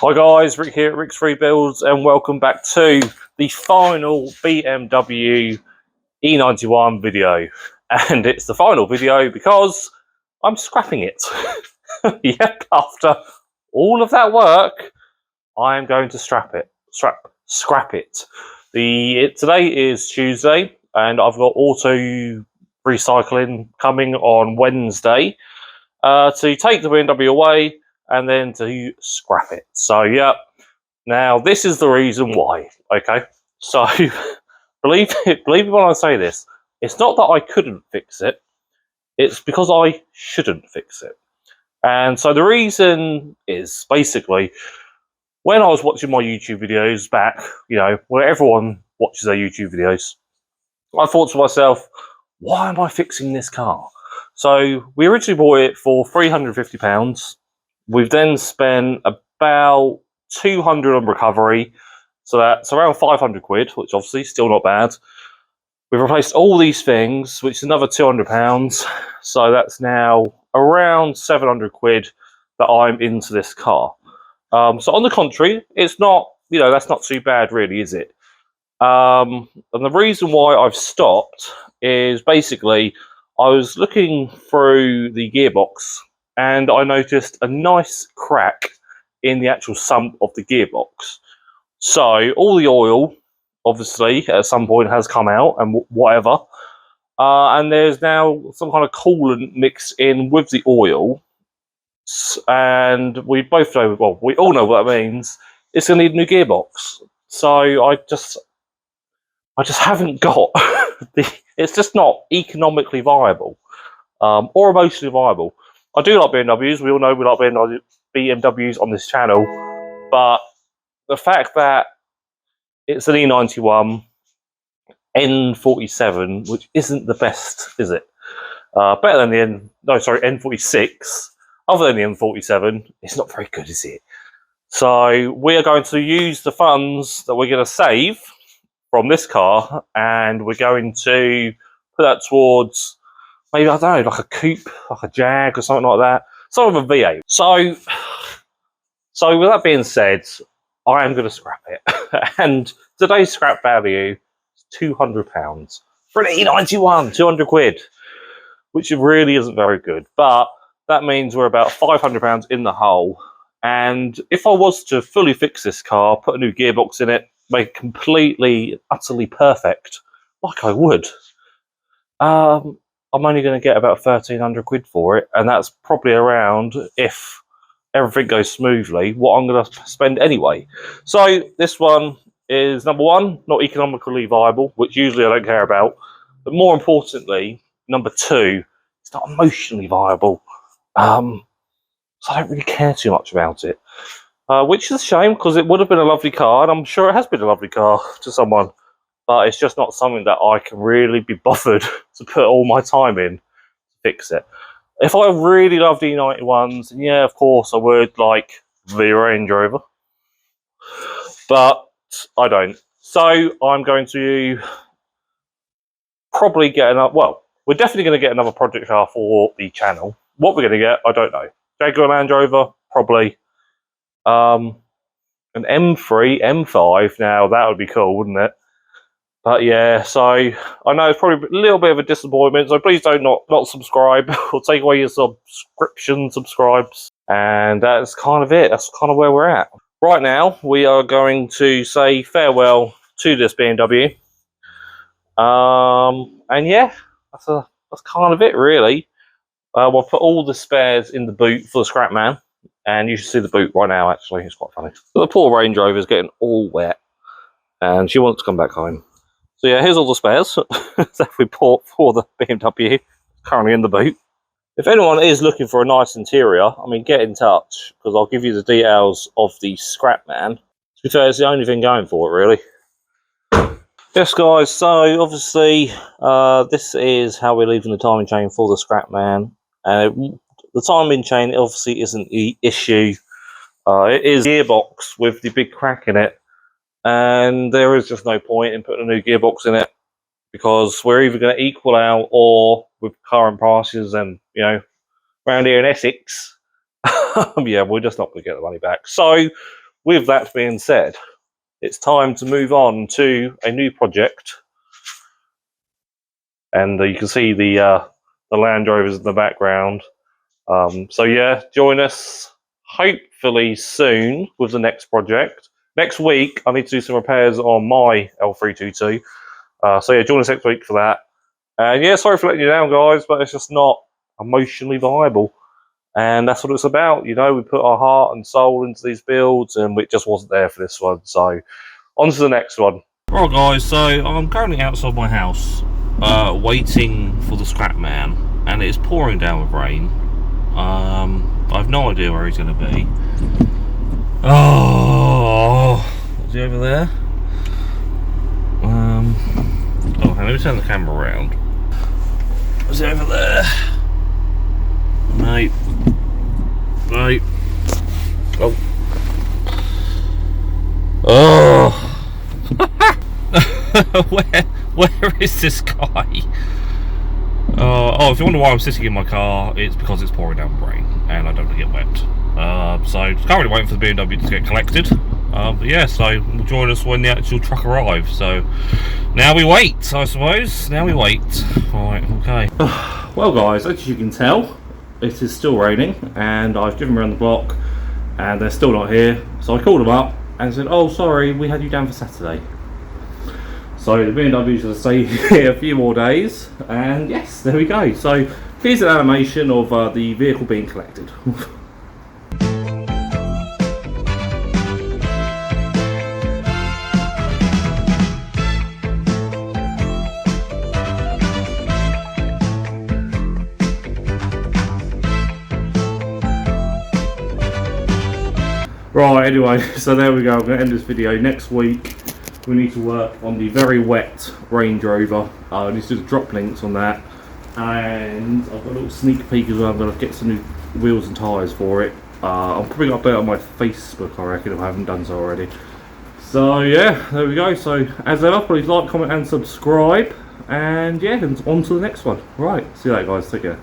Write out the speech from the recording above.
Hi guys, Rick here at Rick's Free Builds, and welcome back to the final BMW E91 video. And it's the final video because I'm scrapping it. Yep, after all of that work, I am going to scrap it. Today is Tuesday, and I've got auto recycling coming on Wednesday to take the BMW away and then to scrap it. So yeah, now this is the reason why. Okay, so believe me when I say this, it's not that I couldn't fix it, it's because I shouldn't fix it. And so the reason is basically when I was watching my YouTube videos back, you know, where everyone watches their YouTube videos, I thought to myself, why am I fixing this car? So we originally bought it for £350. We've then spent about 200 on recovery, so that's around 500 quid, which obviously still not bad. We've replaced all these things, which is another £200, so that's now around 700 quid that I'm into this car. So on the contrary, it's not, you know, that's not too bad really, is it? And the reason why I've stopped is basically I was looking through the gearbox and I noticed a nice crack in the actual sump of the gearbox. So all the oil, obviously, at some point has come out and whatever. And there's now some kind of coolant mixed in with the oil. And we both know, well, we all know what that means. It's going to need a new gearbox. So I just haven't got it's just not economically viable or emotionally viable. I do like BMWs. We all know we like BMWs on this channel, but the fact that it's an E91 N47, which isn't the best, is it? Better than the N46. Other than the N47, it's not very good, is it? So we are going to use the funds that we're going to save from this car, and we're going to put that towards maybe, I don't know, like a coupe, like a Jag or something like that, sort of a V8. So with that being said, I am going to scrap it. And today's scrap value is £200 for an E91, 200 quid, which really isn't very good. But that means we're about £500 in the hole. And if I was to fully fix this car, put a new gearbox in it, make it completely, utterly perfect, like I would, I'm only going to get about 1,300 quid for it, and that's probably around, if everything goes smoothly, what I'm going to spend anyway. So this one is, number one, not economically viable, which usually I don't care about, but more importantly, number two, it's not emotionally viable. So I don't really care too much about it. Which is a shame, because it would have been a lovely car, and I'm sure it has been a lovely car to someone, but it's just not something that I can really be bothered to put all my time in to fix it. If I really loved E91s, then yeah, of course I would, like the Range Rover, but I don't. So I'm going to probably get another, well, we're definitely going to get another project car for the channel. What we're going to get, I don't know. Jaguar Land Rover, probably. An M3, M5, now that would be cool, wouldn't it? But yeah, so I know it's probably a little bit of a disappointment, so please don't not subscribe or take away your subscribes. And that's kind of it. That's kind of where we're at. Right now, we are going to say farewell to this BMW. And yeah, that's kind of it, really. We'll put all the spares in the boot for the scrap man. And you should see the boot right now, actually. It's quite funny. But the poor Range Rover is getting all wet, and she wants to come back home. So yeah, here's all the spares that we bought for the BMW, currently in the boot. If anyone is looking for a nice interior, I mean, get in touch, because I'll give you the details of the scrap man. To be fair, it's the only thing going for it, really. Yes, guys, so obviously, this is how we're leaving the timing chain for the scrap man. The timing chain obviously isn't the issue. It is gearbox with the big crack in it, and there is just no point in putting a new gearbox in it, because we're either going to equal out, or with current prices and, you know, around here in Essex, yeah, we're just not going to get the money back. So with that being said, it's time to move on to a new project. And you can see the Land Rovers in the background. So yeah, join us hopefully soon with the next project. Next week, I need to do some repairs on my L322. So yeah, join us next week for that. And yeah, sorry for letting you down, guys, but it's just not emotionally viable. And that's what it's about. You know, we put our heart and soul into these builds, and it just wasn't there for this one. So on to the next one. Right, guys, so I'm currently outside my house, waiting for the scrap man, and it's pouring down with rain. I have no idea where he's going to be. Oh, is he over there? Oh, let me turn the camera around. Is he over there? Mate. Mate. Oh. Oh. Where is this guy? Oh, if you wonder why I'm sitting in my car, it's because it's pouring down rain and I don't want to get wet. So currently waiting for the BMW to get collected. But yeah, so we'll join us when the actual truck arrives. So now we wait, I suppose. Now we wait. Right, okay. Well, guys, as you can tell, it is still raining, and I've driven around the block, and they're still not here. So I called them up and said, "Oh, sorry, we had you down for Saturday." So the BMW is going to stay here a few more days, and yes, there we go. So here's an animation of the vehicle being collected. Right, anyway, so there we go. I'm going to end this video. Next week we need to work on the very wet Range Rover. I need to do the drop links on that, and I've got a little sneak peek as well. I'm going to get some new wheels and tyres for it. I'm probably going to update on my Facebook, I reckon, if I haven't done so already. So yeah, there we go. So as ever, please like, comment and subscribe, and yeah, on to the next one. Right, see you later, guys. Take care.